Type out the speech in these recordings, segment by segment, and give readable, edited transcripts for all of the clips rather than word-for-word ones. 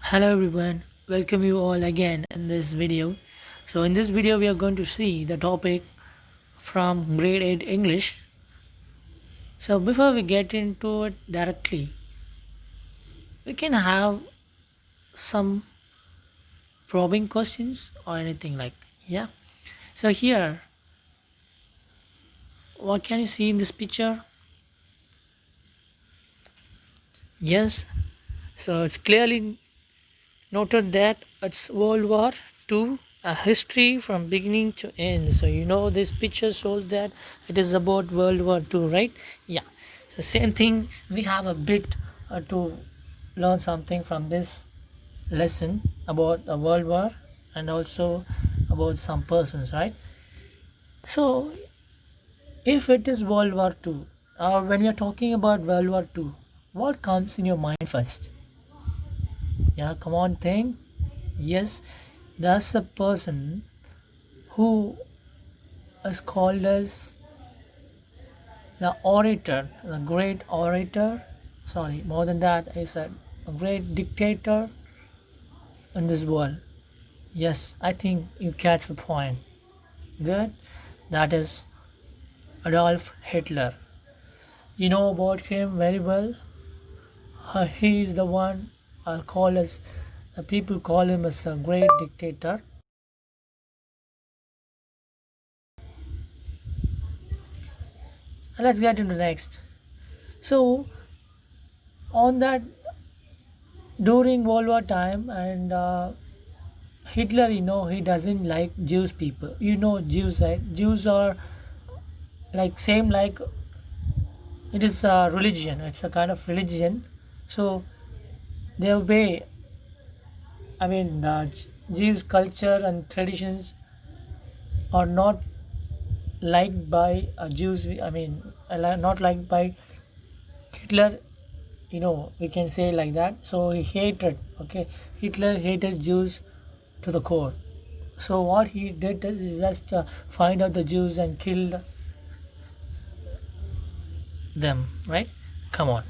Hello everyone, welcome you all again in this video. So in this video we are going to see the topic from grade 8 English. So before we get into it directly, we can have some probing questions or anything like, yeah. So here, what can you see in this picture? Yes, so it's clearly noted that it's World War II, a history from beginning to end. So this picture shows that it is about World War II, right? Yeah. So same thing, we have a bit to learn something from this lesson about the World War and also about some persons, right? So if it is World War II, or when you're talking about World War II, what comes in your mind first? Yeah, come on, think. Yes, that's the person who is called as the orator, the great orator. Sorry, more than that, I said a great dictator in this world. Yes, I think you catch the point. Good. That is Adolf Hitler. You know about him very well. He is the one called as people call him as a great dictator. Let's get into next. So on that during World War time and Hitler, he doesn't like Jews people. Jews, right? Jews are like same like it is a religion. It's a kind of religion. So their way, Jews' culture and traditions are not liked by Jews. Not liked by Hitler. We can say like that. So he hated. Okay, Hitler hated Jews to the core. So what he did is just find out the Jews and killed them, right? Come on.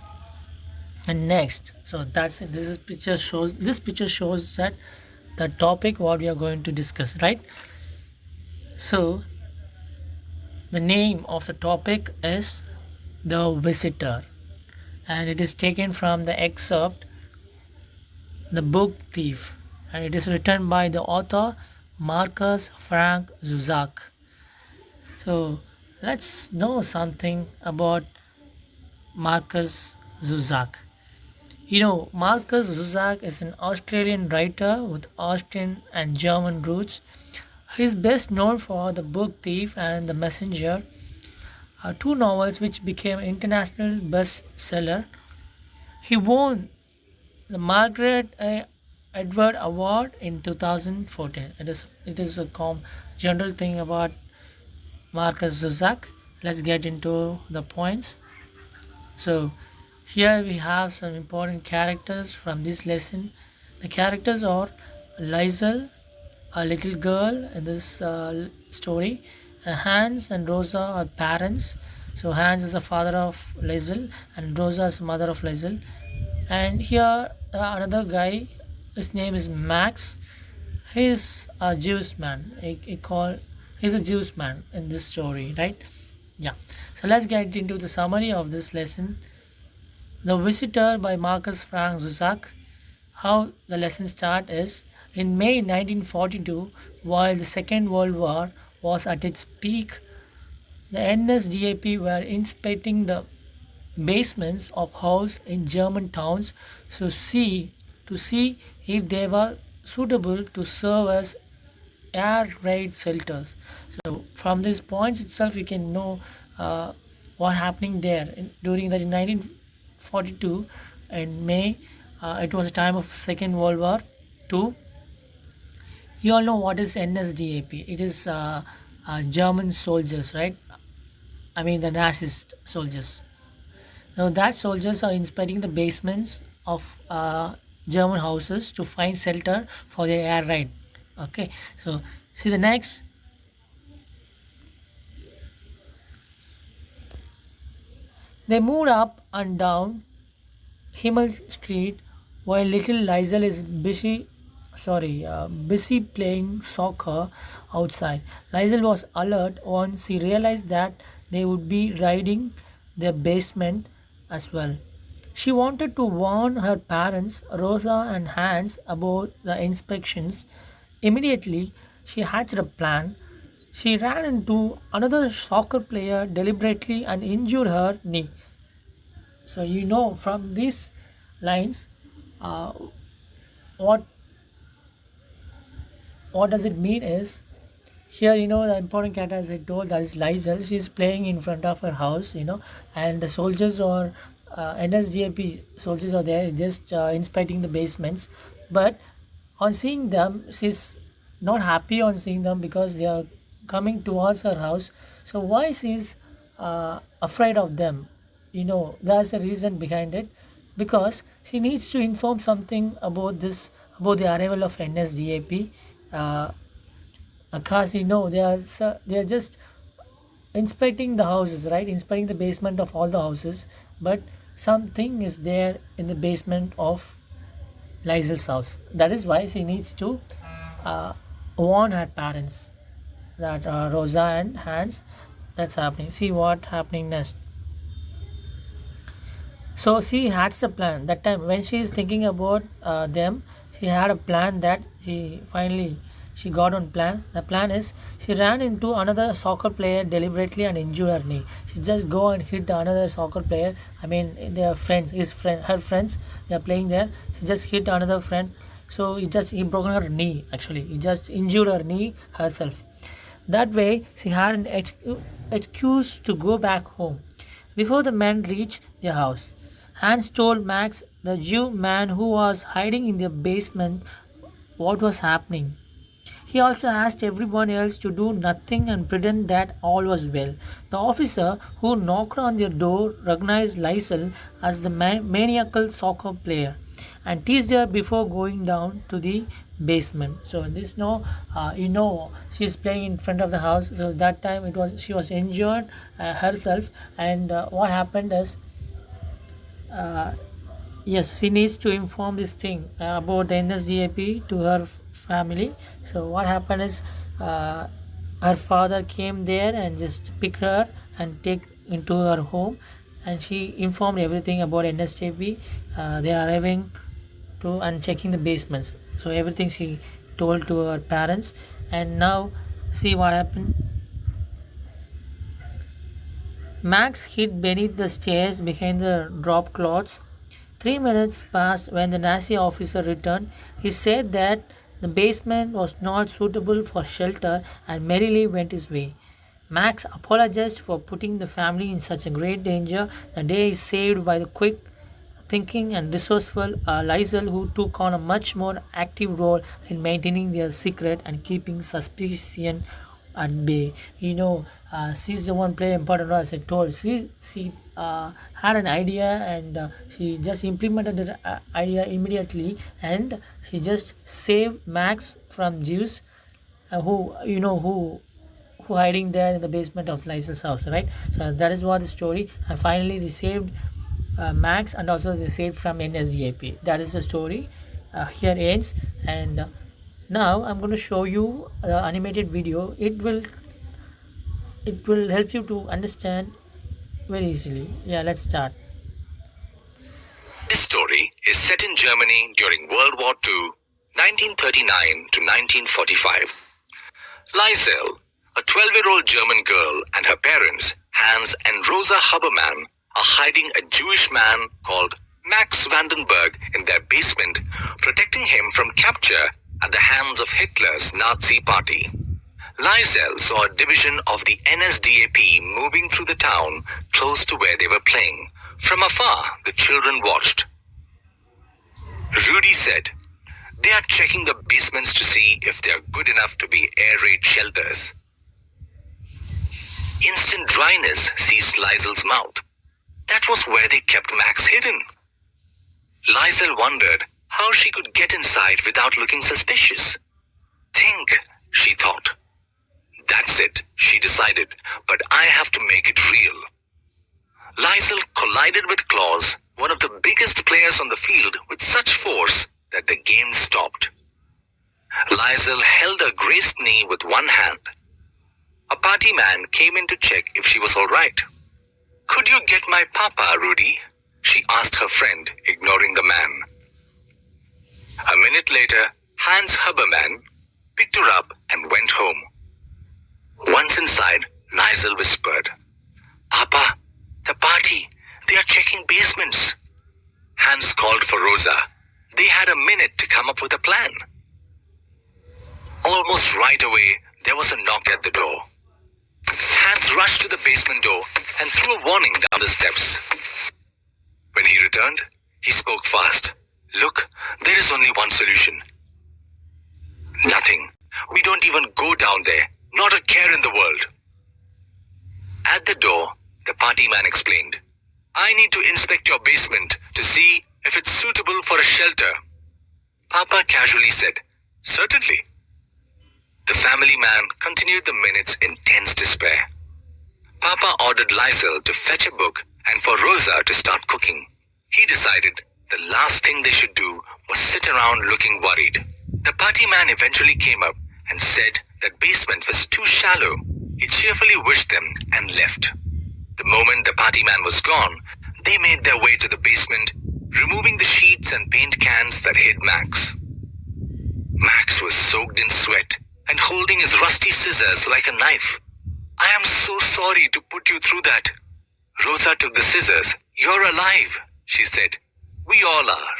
And next, so that's it. This picture shows that the topic what we are going to discuss, right? So the name of the topic is The Visitor, and it is taken from the excerpt The Book Thief, and it is written by the author Marcus Frank Zuzak. So let's know something about Marcus Zuzak. Marcus Zuzak is an Australian writer with Austrian and German roots. He is best known for The Book Thief and The Messenger, two novels which became international bestseller. He won the Margaret Edward Award in 2014. It is a general thing about Marcus Zuzak. Let's get into the points. So here we have some important characters from this lesson. The characters are Liesel, a little girl in this story. Hans and Rosa are parents. So Hans is the father of Liesel and Rosa is the mother of Liesel. And here another guy, his name is Max. He's a Jewish man. He's a Jewish man in this story, right? Yeah. So let's get into the summary of this lesson. The Visitor by Marcus Frank Zusak. How the lesson starts is in May 1942, while the Second World War was at its peak, the NSDAP were inspecting the basements of houses in German towns to see if they were suitable to serve as air raid shelters. So from these points itself, you can know what happening there during the 1942 in May. It was a time of Second World War II. You all know what is NSDAP. It is German soldiers, right? I mean the Nazist soldiers. Now that soldiers are inspecting the basements of German houses to find shelter for their air raid. Okay, so see the next. They moved up and down Himmel Street, while little Lizel is busy playing soccer outside. Lizel was alert once he realized that they would be raiding their basement as well. She wanted to warn her parents, Rosa and Hans, about the inspections. Immediately, she hatched a plan. She ran into another soccer player deliberately and injured her knee. So, from these lines, uh, what what does it mean is here, the important character, as I told, that is Lizel. She's playing in front of her house, and the soldiers or NSDAP soldiers are there just inspecting the basements. But on seeing them, she's not happy on seeing them because they are coming towards her house. So why she's afraid of them? That's the reason behind it, because she needs to inform something about about the arrival of NSDAP. Uh, because they are just inspecting the houses, right? Inspecting the basement of all the houses, but something is there in the basement of Lizel's house. That is why she needs to uh, warn her parents that Rosa and Hans, that's happening. See what happening next. So she has the plan. That time when she is thinking about them, she had a plan that she got on plan. The plan is she ran into another soccer player deliberately and injured her knee. She just go and hit another soccer player. I mean, their friends, her friends, they are playing there. She just hit another friend. So he broke her knee. Actually, he just injured her knee herself. That way, she had an excuse to go back home. Before the men reached their house, Hans told Max, the Jew man who was hiding in the basement, what was happening. He also asked everyone else to do nothing and pretend that all was well. The officer who knocked on their door recognized Liesel as the maniacal soccer player and teased her before going down to the basement. So this no, she's playing in front of the house. So that time she was injured herself, and what happened is, uh, yes, she needs to inform this thing about the NSDAP to her family. So what happened is, uh, her father came there and just picked her and take into her home, and she informed everything about NSDAP. They are arriving to and checking the basements. So everything she told to her parents, and now see what happened. Max hid beneath the stairs behind the drop cloths. 3 minutes passed when the Nazi officer returned. He said that the basement was not suitable for shelter and merrily went his way. Max apologized for putting the family in such a great danger. The day is saved by the quick thinking and resourceful Liesel, who took on a much more active role in maintaining their secret and keeping suspicion at bay. She's the one playing important role, as I told. She had an idea, and she just implemented the idea immediately, and she just saved Max from Jews, who hiding there in the basement of Liesel's house, right? So that is what the story. And finally, they saved Max, and also they saved from NSDAP. That is the story. Here ends, and now I'm going to show you the animated video. It will help you to understand very easily. Yeah, let's start. This story is set in Germany during World War II, 1939 to 1945. Liesel, a 12-year-old German girl, and her parents, Hans and Rosa Habermann, are hiding a Jewish man called Max Vandenberg in their basement, protecting him from capture at the hands of Hitler's Nazi party. Liesel saw a division of the NSDAP moving through the town close to where they were playing. From afar, the children watched. Rudy said, "They are checking the basements to see if they are good enough to be air raid shelters." Instant dryness seized Liesel's mouth. That was where they kept Max hidden. Liesel wondered how she could get inside without looking suspicious. Think, she thought. That's it, she decided, but I have to make it real. Liesel collided with Klaus, one of the biggest biggest players on the field with such force that the game stopped. Liesl held her graced knee with one hand. A party man came in to check if she was all right. "Could you get my papa, Rudy?" she asked her friend, ignoring the man. A minute later, Hans Huberman picked her up and went home. Once inside, Liesl whispered, "Papa, the party, they are checking basements." Hans called for Rosa. They had a minute to come up with a plan. Almost right away, there was a knock at the door. Hans rushed to the basement door and threw a warning down the steps. When he returned, he spoke fast. "Look, there is only one solution." "Nothing. We don't even go down there. Not a care in the world." At the door, the party man explained, "I need to inspect your basement to see if it's suitable for a shelter." Papa casually said, "Certainly." The family man continued the minutes in tense despair. Papa ordered Liesl to fetch a book and for Rosa to start cooking. He decided the last thing they should do was sit around looking worried. The party man eventually came up and said that basement was too shallow. He cheerfully wished them and left. The moment the party man was gone, they made their way to the basement, removing the sheets and paint cans that hid Max. Max was soaked in sweat and holding his rusty scissors like a knife. "I am so sorry to put you through that." Rosa took the scissors. "You're alive," she said. "We all are."